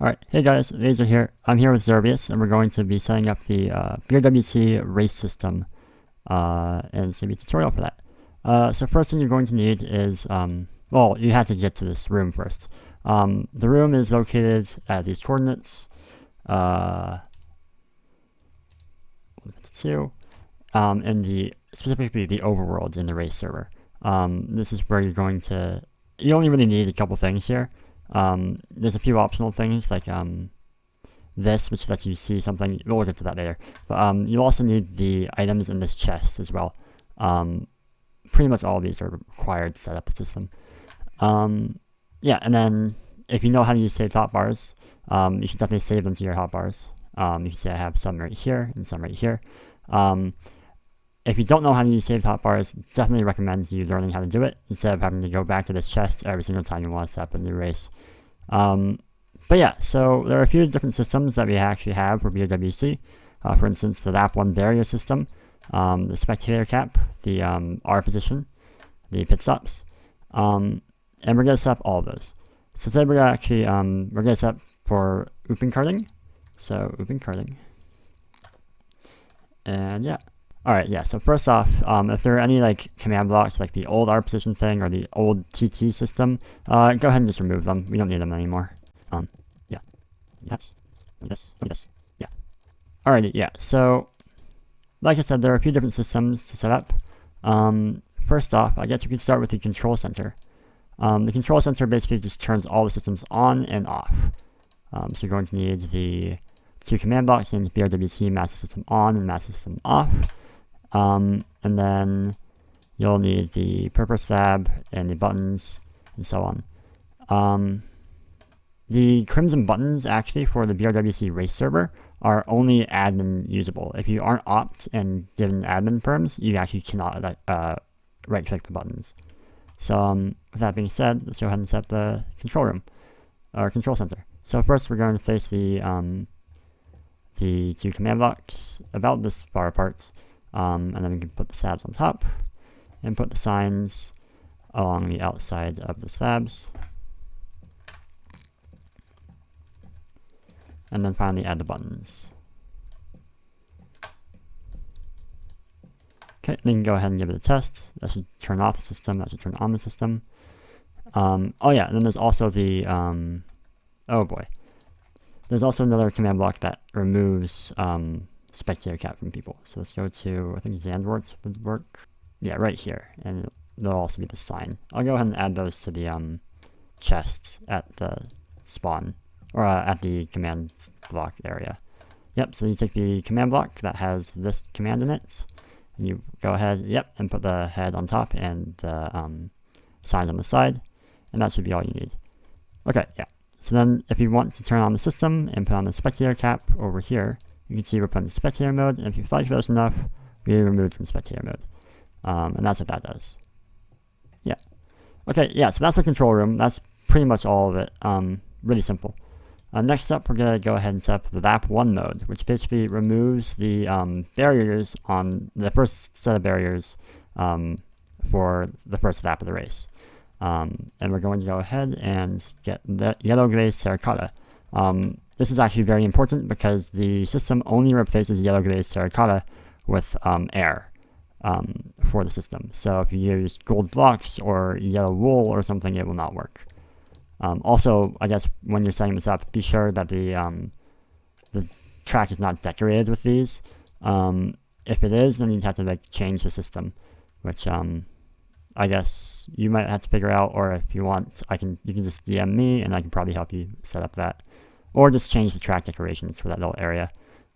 Alright, hey guys, Laser here. I'm here with Zerbius, and we're going to be setting up the BRWC Race System, and it's going to be a tutorial for that. So first thing you're going to need is, well, you have to get to this room first. The room is located at these coordinates, 2, specifically the overworld in the race server. This is where you're going to, you only really need a couple things here. There's a few optional things like this, which lets you see something. We'll get to that later. But you also need the items in this chest as well. Pretty much all of these are required to set up the system. Yeah, and then if you know how to use saved hotbars, you should definitely save them to your hotbars. You can see I have some right here and some right here. If you don't know how to use saved hotbars, definitely recommend you learning how to do it instead of having to go back to this chest every single time you want to set up a new race. But yeah, so there are a few different systems that we actually have for BRWC. For instance, the lap 1 barrier system, the spectator cap, the R position, the pit stops, and we're going to set up all of those. So today we're actually we're going to set up for open karting. So open karting, and yeah. Alright, yeah, so first off, if there are any like command blocks like the old R position thing or the old TT system, go ahead and just remove them. We don't need them anymore. Yeah. Yes. Yeah. Alrighty, yeah, so like I said, there are a few different systems to set up. First off, I guess we can start with the control center. The control center basically just turns all the systems on and off. So you're going to need the 2 command blocks in BRWC master system on and master system off. And then you'll need the purpose tab and the buttons and so on. The crimson buttons actually for the BRWC race server are only admin usable. If you aren't opt and given admin perms, you actually cannot right click the buttons. So with that being said, let's go ahead and set up the control room or control center. So first we're going to place the 2 command blocks about this far apart. And then we can put the slabs on top and put the signs along the outside of the slabs. And then finally add the buttons. Okay, then you can go ahead and give it a test. That should turn off the system, that should turn on the system. Oh yeah, and then there's also the, oh boy. There's also another command block that removes spectator cap from people. So let's go to, I think Zandwort would work. Yeah, right here. And there'll also be the sign. I'll go ahead and add those to the chests at the spawn, or at the command block area. Yep, so you take the command block that has this command in it, and you go ahead, yep, and put the head on top and the signs on the side, and that should be all you need. Okay, yeah. So then if you want to turn on the system and put on the spectator cap over here, you can see we're putting spectator mode, and if you flag close enough, we removed from spectator mode. And that's what that does. Yeah. Okay, yeah, so that's the control room. That's pretty much all of it. Really simple. Next up, we're going to go ahead and set up the lap 1 mode, which basically removes the barriers on the first set of barriers for the first lap of the race. And we're going to go ahead and get the yellow glazed terracotta. This is actually very important because the system only replaces yellow glazed terracotta with air for the system. So if you use gold blocks or yellow wool or something, it will not work. Also, I guess when you're setting this up, be sure that the track is not decorated with these. If it is, then you'd have to like change the system, which I guess you might have to figure out, or if you want, you can just DM me and I can probably help you set up that, or just change the track decorations for that little area.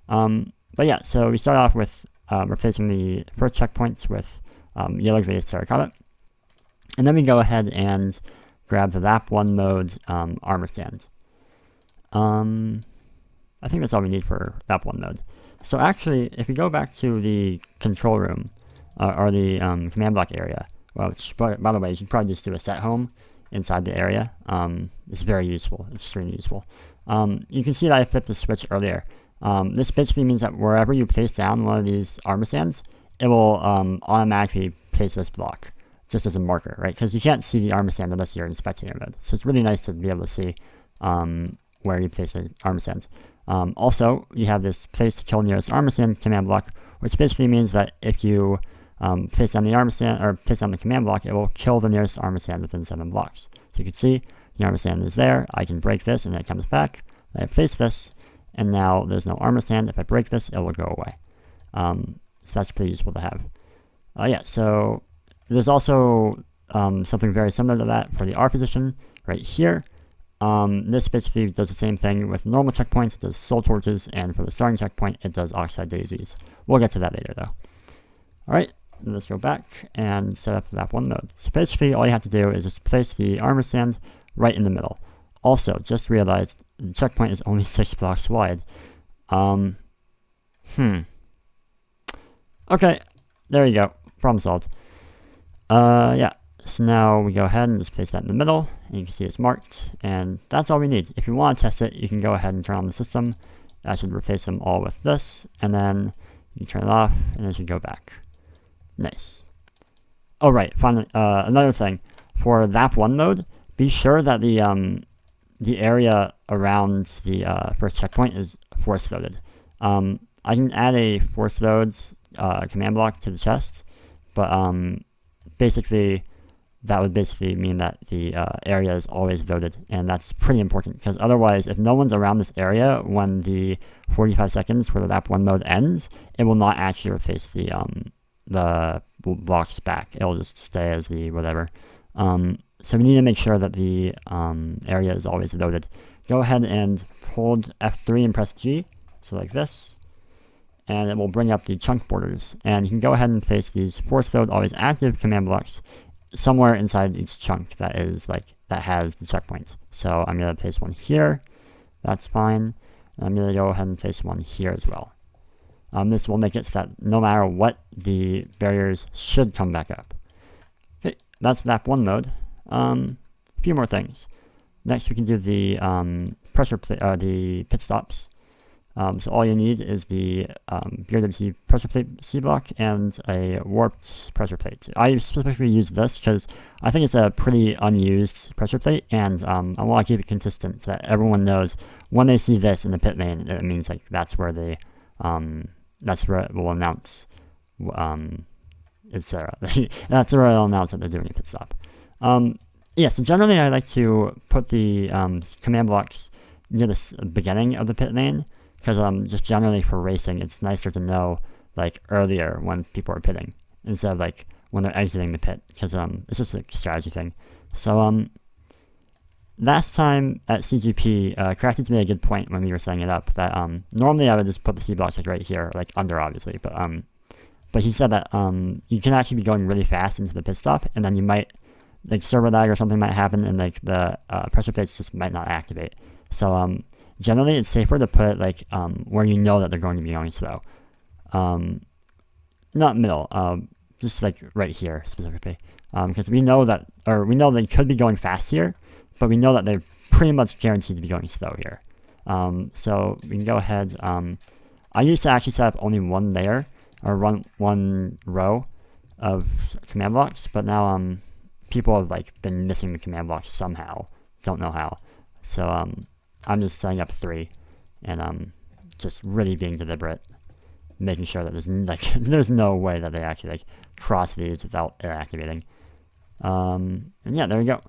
But yeah, so we start off with replacing the first checkpoints with yellow glazed terracotta, and then we go ahead and grab the lap 1 mode armor stand. I think that's all we need for lap 1 mode. So actually, if you go back to the control room or the command block area, well, by the way, you should probably just do a set home inside the area. It's very useful, extremely useful. You can see that I flipped the switch earlier. This basically means that wherever you place down one of these armor stands, it will automatically place this block, just as a marker, right? Because you can't see the armor stand unless you're in spectator mode. So it's really nice to be able to see where you place the armor stand. Also, you have this place to kill nearest armor stand command block, which basically means that if you place down the armor stand or place down the command block, it will kill the nearest armor stand within 7 blocks. So you can see the armor stand is there. I can break this and it comes back. I place this, and now there's no armor stand. If I break this, it will go away. So that's pretty useful to have. Yeah, so there's also something very similar to that for the R position right here. This basically does the same thing with normal checkpoints. It does soul torches, and for the starting checkpoint, it does oxide daisies. We'll get to that later, though. All right, let's go back and set up that one mode. So basically, all you have to do is just place the armor stand right in the middle. Also, just realized the checkpoint is only 6 blocks wide. Okay, there you go. Problem solved. Yeah. So now we go ahead and just place that in the middle, and you can see it's marked, and that's all we need. If you want to test it, you can go ahead and turn on the system. I should replace them all with this, and then you turn it off, and it should go back. Nice. Oh, right, finally, another thing. For that one mode, be sure that the area around the first checkpoint is force loaded. I can add a force loads command block to the chest, but basically that would basically mean that the area is always loaded, and that's pretty important, because otherwise, if no one's around this area when the 45 seconds for the lap 1 mode ends, it will not actually replace the blocks back. It'll just stay as the whatever. So we need to make sure that the area is always loaded. Go ahead and hold F3 and press G, so like this, and it will bring up the chunk borders. And you can go ahead and place these force load always active command blocks somewhere inside each chunk that has the checkpoint. So I'm going to place one here. That's fine. And I'm going to go ahead and place one here as well. This will make it so that no matter what, the barriers should come back up. Okay, that's lap 1 mode. A few more things. Next, we can do the the pit stops. So all you need is the BRWC pressure plate C block and a warped pressure plate. I specifically use this because I think it's a pretty unused pressure plate, and I want to keep it consistent so that everyone knows when they see this in the pit lane, it means like that's where it will announce etc. That's where it'll announce that they're doing a pit stop. Yeah, so generally I like to put the command blocks near the beginning of the pit lane, because just generally for racing, it's nicer to know like earlier when people are pitting instead of like when they're exiting the pit, because it's just a strategy thing. So last time at CGP, Crafty's made a good point when we were setting it up that normally I would just put the C blocks like right here, like under obviously, but he said that you can actually be going really fast into the pit stop, and then you might like server lag or something might happen, and like the pressure plates just might not activate. So generally, it's safer to put it like where you know that they're going to be going slow. Not middle, just like right here specifically, because we know they could be going fast here, but we know that they're pretty much guaranteed to be going slow here. So we can go ahead. I used to actually set up only one layer or one row of command blocks, but now people have like been missing the command blocks somehow. Don't know how. So I'm just setting up 3, and just really being deliberate, making sure that there's no way that they actually like cross these without it activating. And yeah, there we go.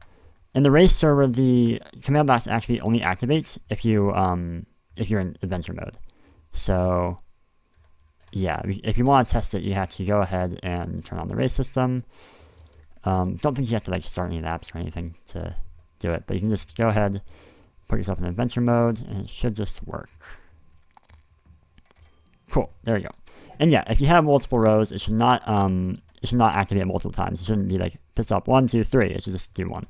In the race server, the command blocks actually only activates if you're in adventure mode. So yeah, if you want to test it, you have to go ahead and turn on the race system. Don't think you have to like start any laps or anything to do it, but you can just go ahead, put yourself in adventure mode, and it should just work. Cool, there you go. And yeah, if you have multiple rows, it should not activate multiple times. It shouldn't be like pit stop 1, 2, 3. It should just do 1.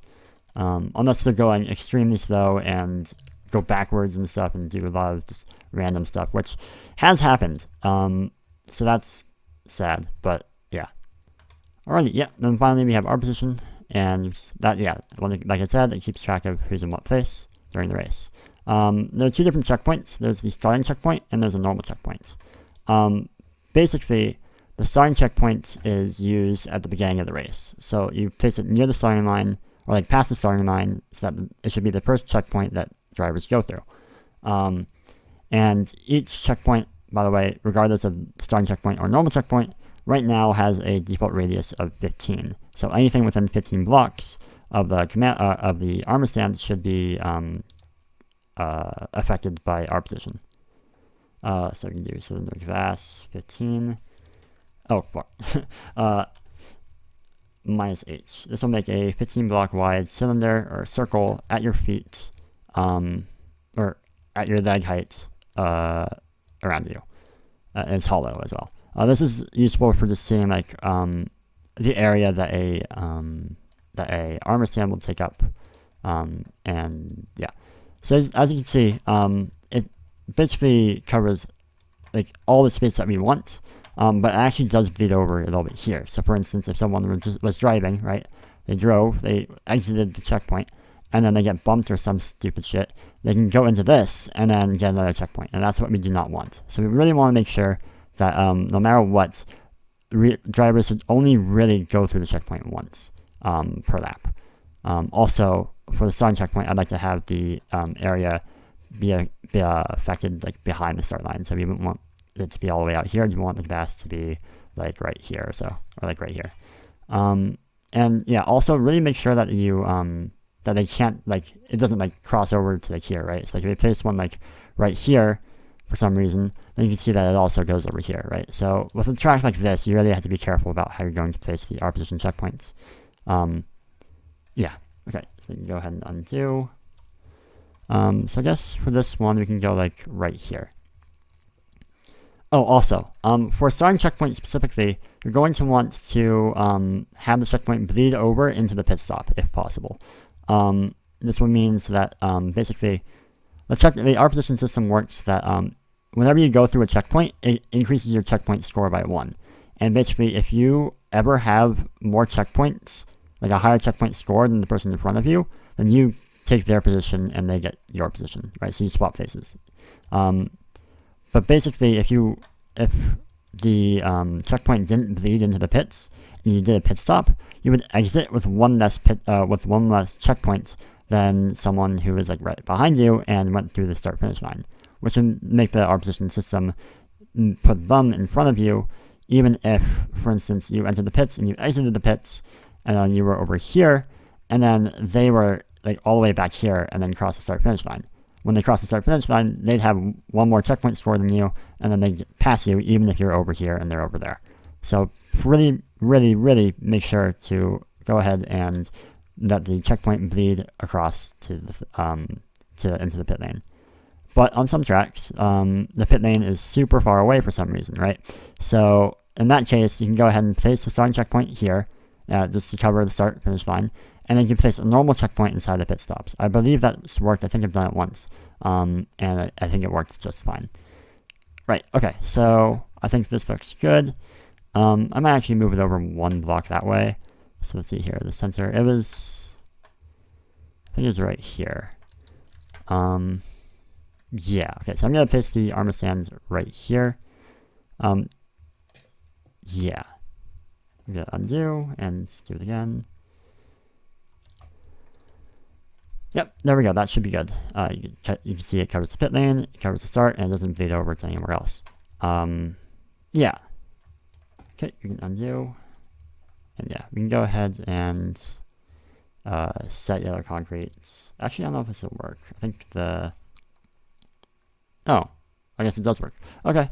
Unless they're going extremely slow and go backwards and stuff and do a lot of just random stuff, which has happened. So that's sad, but yeah. Alrighty, yeah. Then finally we have our position, and that, yeah, like I said, it keeps track of who's in what place during the race. There are 2 different checkpoints. There's the starting checkpoint and there's a normal checkpoint. Basically, the starting checkpoint is used at the beginning of the race. So you place it near the starting line, or like past the starting line, so that it should be the first checkpoint that drivers go through. And each checkpoint, by the way, regardless of starting checkpoint or normal checkpoint, right now has a default radius of 15. So anything within 15 blocks of the armor stand should be affected by our position. So we can do cylinder gas 15. Oh, fuck. Minus H. This will make a 15 block wide cylinder or circle at your feet, or at your leg height around you. And it's hollow as well. This is useful for just seeing like the area that a armor stand will take up, and yeah. So as you can see, it basically covers like all the space that we want, but it actually does bleed over a little bit here. So for instance, if someone was driving, right, they exited the checkpoint, and then they get bumped or some stupid shit, they can go into this and then get another checkpoint, and that's what we do not want. So we really want to make sure that no matter what, drivers should only really go through the checkpoint once per lap. Also, for the starting checkpoint, I'd like to have the area be affected like behind the start line. So we wouldn't want it to be all the way out here. You want the gas to be like right here or so, or like right here. And yeah, also really make sure that you that they can't like it doesn't like cross over to like here, right? So like if you place one like right here for some reason, then you can see that it also goes over here, right? So with a track like this, you really have to be careful about how you're going to place the R-position checkpoints. Yeah, okay, so you can go ahead and undo. So I guess for this one, we can go like right here. Oh, also, for starting checkpoint specifically, you're going to want to have the checkpoint bleed over into the pit stop if possible. This one means that basically the R-position system works that whenever you go through a checkpoint, it increases your checkpoint score by 1. And basically, if you ever have more checkpoints, like a higher checkpoint score than the person in front of you, then you take their position and they get your position, right? So you swap faces. But basically, if the checkpoint didn't bleed into the pits and you did a pit stop, you would exit with one less checkpoint than someone who was like right behind you and went through the start finish line, which would make the R-position system put them in front of you, even if, for instance, you entered the pits and you exited the pits, and then you were over here, and then they were like all the way back here and then cross the start finish line. When they cross the start finish line, they'd have one more checkpoint score than you, and then they'd pass you even if you're over here and they're over there. So really, really, really make sure to go ahead and let the checkpoint bleed across to the into the pit lane. But on some tracks, the pit lane is super far away for some reason, right? So in that case, you can go ahead and place the starting checkpoint here, just to cover the start finish line, and then you can place a normal checkpoint inside the pit stops. I believe that's worked. I think I've done it once, and I think it works just fine. Right, okay, so I think this looks good. I might actually move it over one block that way. So let's see here, the center, I think it was right here. Yeah, okay, so I'm going to place the armor stands right here. Yeah. I'm going to undo and do it again. Yep, there we go. That should be good. You can see it covers the pit lane, it covers the start, and it doesn't bleed over to anywhere else. Yeah. Okay, you can undo. And yeah, we can go ahead and set yellow concrete. Actually, I don't know if this will work. I think oh, I guess it does work. Okay.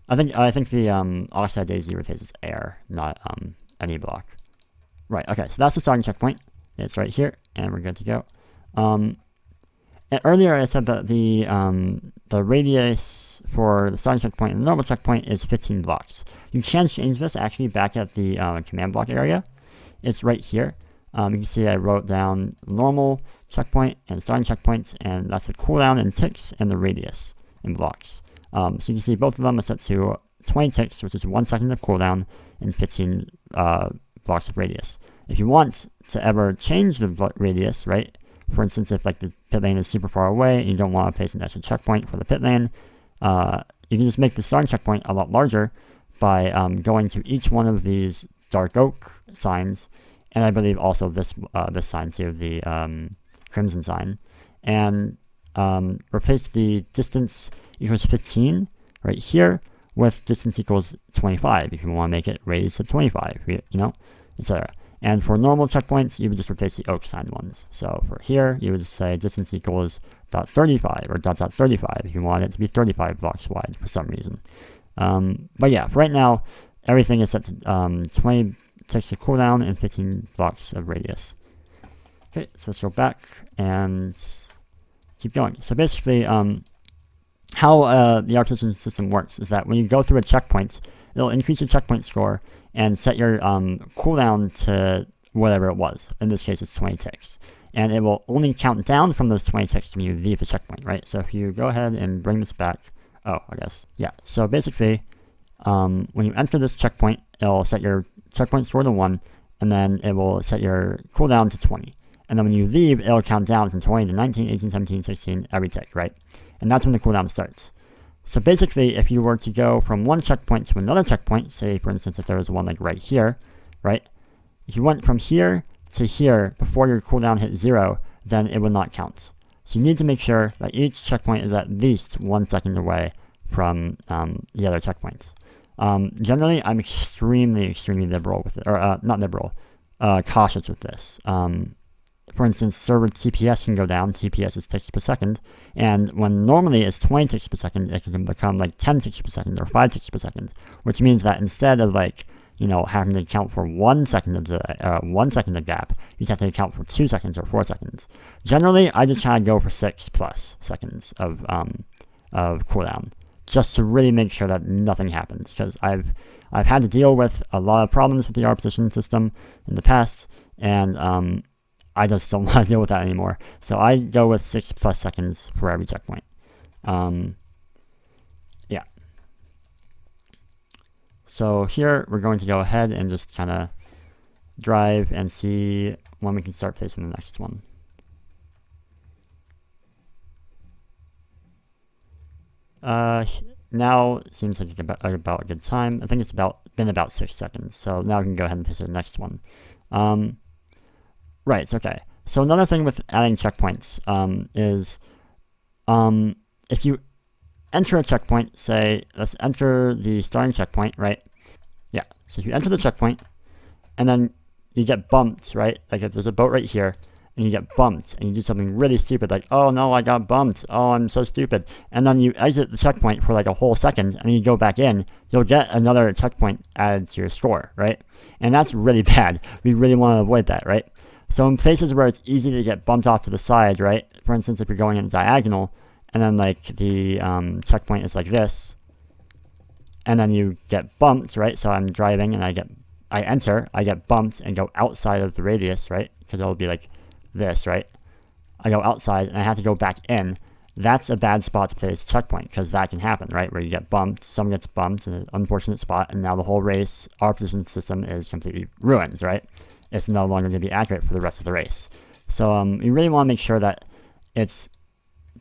I think the oxide daisy replaces air, not any block. Right, okay, so that's the starting checkpoint. It's right here, and we're good to go. And earlier I said that the radius for the starting checkpoint and the normal checkpoint is 15 blocks. You can change this actually back at the command block area. It's right here. You can see I wrote down normal checkpoint and starting checkpoints, and that's the cooldown in ticks and the radius in blocks. So you can see both of them are set to 20 ticks, which is 1 second of cooldown, and 15 blocks of radius. If you want to ever change the radius, right? For instance, if like the pit lane is super far away and you don't want to place an extra checkpoint for the pit lane, you can just make the starting checkpoint a lot larger by going to each one of these dark oak signs, and I believe also this sign too, the crimson sign, and replace the distance equals 15 right here with distance equals 25 if you want to make it radius of 25, you know, etc. And for normal checkpoints, you would just replace the oak sign ones. So for here, you would just say distance equals .35 or .35 if you want it to be 35 blocks wide for some reason. But yeah, for right now, everything is set to 20 ticks of cooldown and 15 blocks of radius. Okay, so let's go back and keep going. So basically, how the ARP system works is that when you go through a checkpoint, it'll increase your checkpoint score and set your cooldown to whatever it was. In this case, it's 20 ticks. And it will only count down from those 20 ticks when you leave the checkpoint, right? So if you go ahead and bring this back, yeah. So basically, when you enter this checkpoint, it'll set your checkpoint score to 1, and then it will set your cooldown to 20. And then when you leave, it'll count down from 20 to 19, 18, 17, 16, every tick, right? And that's when the cooldown starts. So basically, if you were to go from one checkpoint to another checkpoint, say for instance if there was one like right here, right? If you went from here to here before your cooldown hit 0, then it would not count. So you need to make sure that each checkpoint is at least 1 second away from the other checkpoints. Generally, I'm extremely liberal with it, or not liberal, cautious with this. For instance, server TPS can go down. TPS is ticks per second, and when normally it's 20 ticks per second, it can become like 10 ticks per second or 5 ticks per second, which means that instead of like, you know, having to account for 1 second of the 1 second of gap, you have to account for 2 seconds or 4 seconds. Generally, I just kind of go for 6+ seconds of cooldown, just to really make sure that nothing happens, because I've had to deal with a lot of problems with the ARP system in the past, and I just don't want to deal with that anymore. So I go with 6+ seconds for every checkpoint. Yeah. So here we're going to go ahead and just kind of drive and see when we can start facing the next one. Now it seems like about a good time. I think it's been about 6 seconds. So now we can go ahead and face the next one. Right, okay. So another thing with adding checkpoints is if you enter a checkpoint, say, let's enter the starting checkpoint, right? Yeah, so if you enter the checkpoint, and then you get bumped, right? Like if there's a boat right here, and you get bumped, and you do something really stupid, like, oh no, I got bumped, oh, I'm so stupid. And then you exit the checkpoint for like a whole second, and you go back in, you'll get another checkpoint added to your score, right? And that's really bad. We really want to avoid that, right? So in places where it's easy to get bumped off to the side, right? For instance, if you're going in diagonal, and then like the checkpoint is like this, and then you get bumped, right? So I'm driving and I enter, I get bumped and go outside of the radius, right? Because it'll be like this, right? I go outside and I have to go back in. That's a bad spot to place checkpoint, because that can happen, right? Where you get bumped, someone gets bumped in an unfortunate spot, and now the whole race, our position system is completely ruined, right? It's no longer going to be accurate for the rest of the race. So you really want to make sure that it's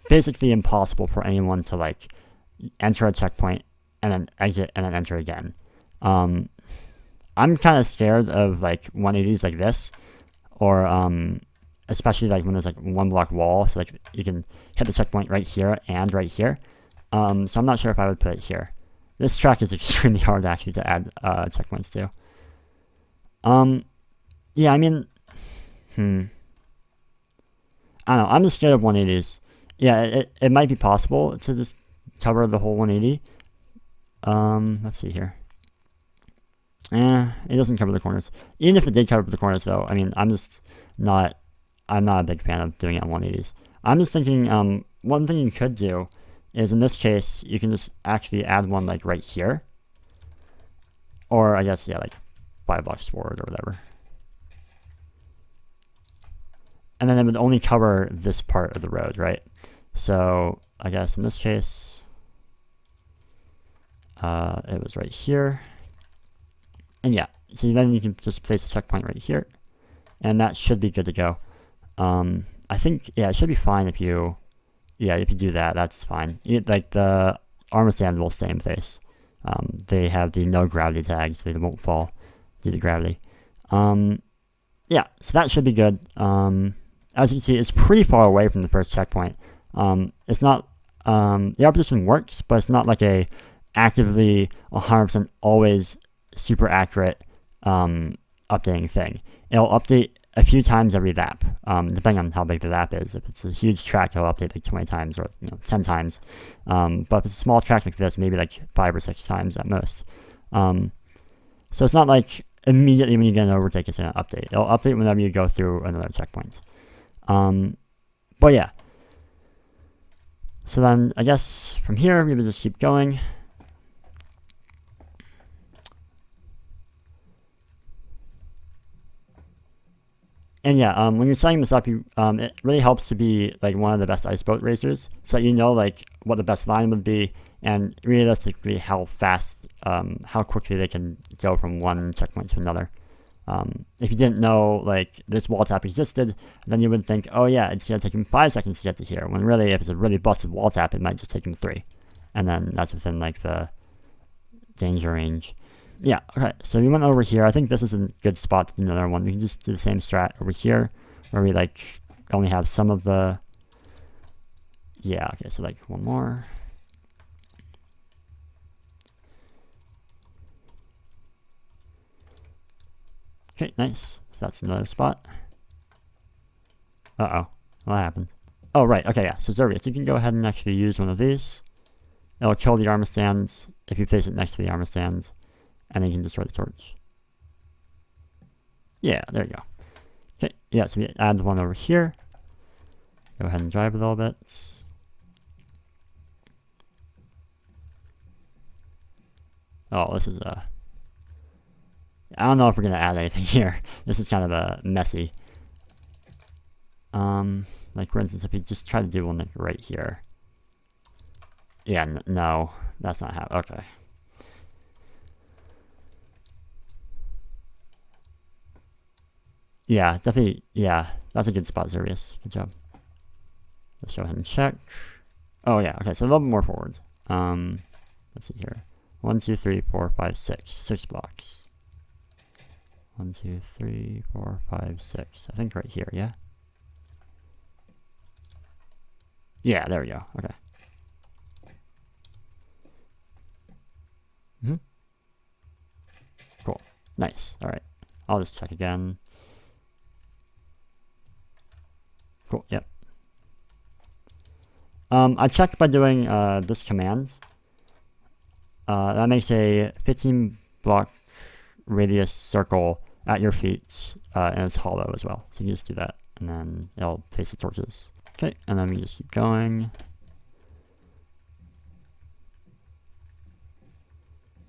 basically impossible for anyone to like enter a checkpoint and then exit and then enter again. I'm kind of scared of like 180s like this, or especially like when there's like 1 block wall, so like you can hit the checkpoint right here and right here. So I'm not sure if I would put it here. This track is extremely hard actually to add checkpoints to. Yeah, I mean, I don't know. I'm just scared of 180s. Yeah, it might be possible to just cover the whole 180. Let's see here. It doesn't cover the corners. Even if it did cover the corners, though, I mean, I'm not a big fan of doing it on 180s. I'm just thinking, one thing you could do is, in this case, you can just actually add one like right here, or I guess like 5 blocks forward or whatever. And then it would only cover this part of the road, right? So I guess in this case, it was right here. And yeah, so then you can just place a checkpoint right here, and that should be good to go. I think, yeah, it should be fine if you do that, that's fine. Like the armor stand will stay in place. They have the no gravity tags, so they won't fall due to gravity. Yeah, so that should be good. As you can see, it's pretty far away from the first checkpoint. It's not, the ARP position works, but it's not like a actively 100% always super accurate updating thing. It'll update a few times every lap, depending on how big the lap is. If it's a huge track, it'll update like 20 times or 10 times. But if it's a small track like this, maybe like 5 or 6 times at most. So it's not like immediately when you get an overtake, it's going to update. It'll update whenever you go through another checkpoint. But yeah. So then I guess from here, we would just keep going. And yeah, when you're setting this up, it really helps to be like one of the best ice boat racers, so that you know like what the best line would be, and realistically how fast, how quickly they can go from one checkpoint to another. If you didn't know like this wall tap existed, then you would think, oh yeah, it's gonna take him 5 seconds to get to here. When really, if it's a really busted wall tap, it might just take him 3, and then that's within like the danger range. Yeah, okay, so we went over here. I think this is a good spot to do another one. We can just do the same strat over here, where we like only have some of the, yeah, okay, so like one more. Okay, nice. So that's another spot. Uh-oh, what happened? Oh, right, okay, yeah, so Zervius, you can go ahead and actually use one of these. It'll kill the armor stands if you place it next to the armor stands. And then you can destroy the torch. Yeah, there you go. Okay, yeah, so we add one over here. Go ahead and drive a little bit. Oh, this is I don't know if we're gonna add anything here. This is kind of messy. Like for instance, if we just try to do one like right here. Yeah, no, that's not how. Okay. Yeah, definitely. Yeah, that's a good spot, Zervius. Good job. Let's go ahead and check. Oh yeah, okay, so a little bit more forward. Let's see here. 1, 2, 3, 4, 5, 6. 6 blocks. 1, 2, 3, 4, 5, 6. I think right here, yeah? Yeah, there we go. Okay. Cool. Nice. Alright. I'll just check again. Cool, yep. I checked by doing this command. That makes a 15 block radius circle at your feet, and it's hollow as well. So you just do that, and then it'll place the torches. Okay, and then we just keep going.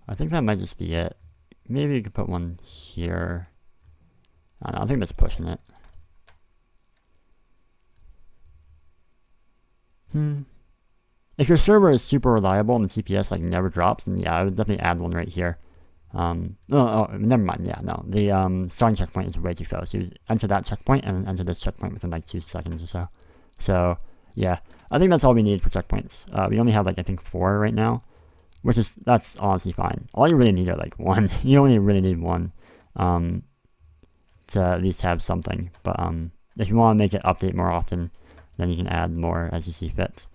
I think that might just be it. Maybe you could put one here. I don't know, I think that's pushing it. If your server is super reliable and the TPS like never drops, then yeah, I would definitely add one right here. Never mind. Yeah, no, the starting checkpoint is way too close. You enter that checkpoint and enter this checkpoint within like 2 seconds or so. So yeah, I think that's all we need for checkpoints. We only have like I think 4 right now, that's honestly fine. All you really need are like 1. You only really need 1 to at least have something. But if you want to make it update more often, then you can add more as you see fit.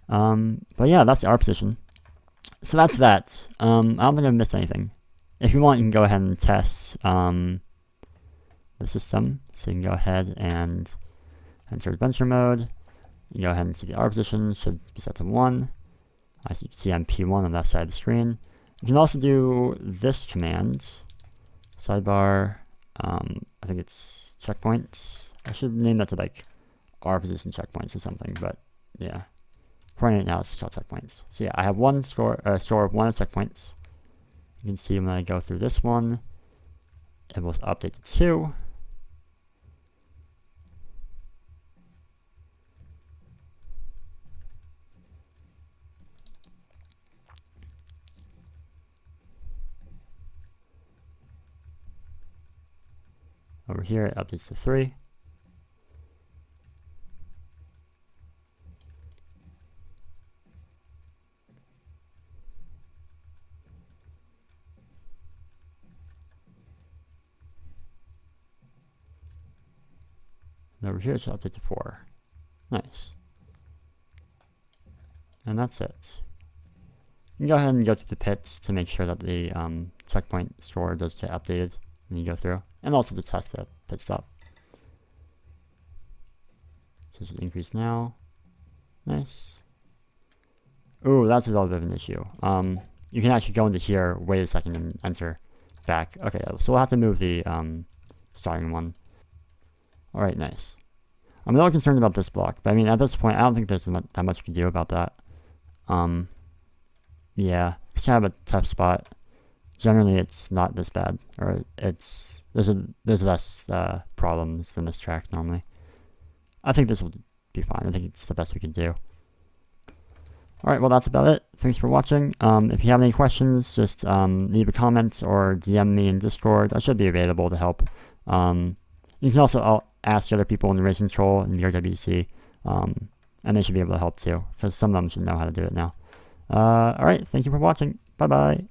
But yeah, that's the R position. So that's that. I don't think I've missed anything. If you want, you can go ahead and test the system. So you can go ahead and enter adventure mode. You go ahead and see the R position should be set to 1. As you can see, I'm P1 on the left side of the screen. You can also do this command, sidebar. I think it's checkpoints. I should name that to like R position checkpoints or something, but yeah. For right now, it's just all checkpoints. So yeah, I have one store of 1 of checkpoints. You can see when I go through this one, it will update to 2. Over here, it updates to 3. And over here, it's updated to 4. Nice. And that's it. You can go ahead and go through the pits to make sure that the checkpoint score does get updated when you go through, and also to test the pit stop. So it should increase now. Nice. Ooh, that's a little bit of an issue. You can actually go into here, wait a second, and enter back. Okay, so we'll have to move the starting one. Alright, nice. I'm a little concerned about this block, but I mean, at this point, I don't think there's that much you can do about that. Yeah, it's kind of a tough spot. Generally, it's not this bad, or there's less problems than this track normally. I think this will be fine. I think it's the best we can do. Alright, well that's about it. Thanks for watching. If you have any questions, just leave a comment or DM me in Discord. I should be available to help. You can also ask other people in the Race Control in BRWC, and they should be able to help too, because some of them should know how to do it now. Alright, thank you for watching. Bye-bye.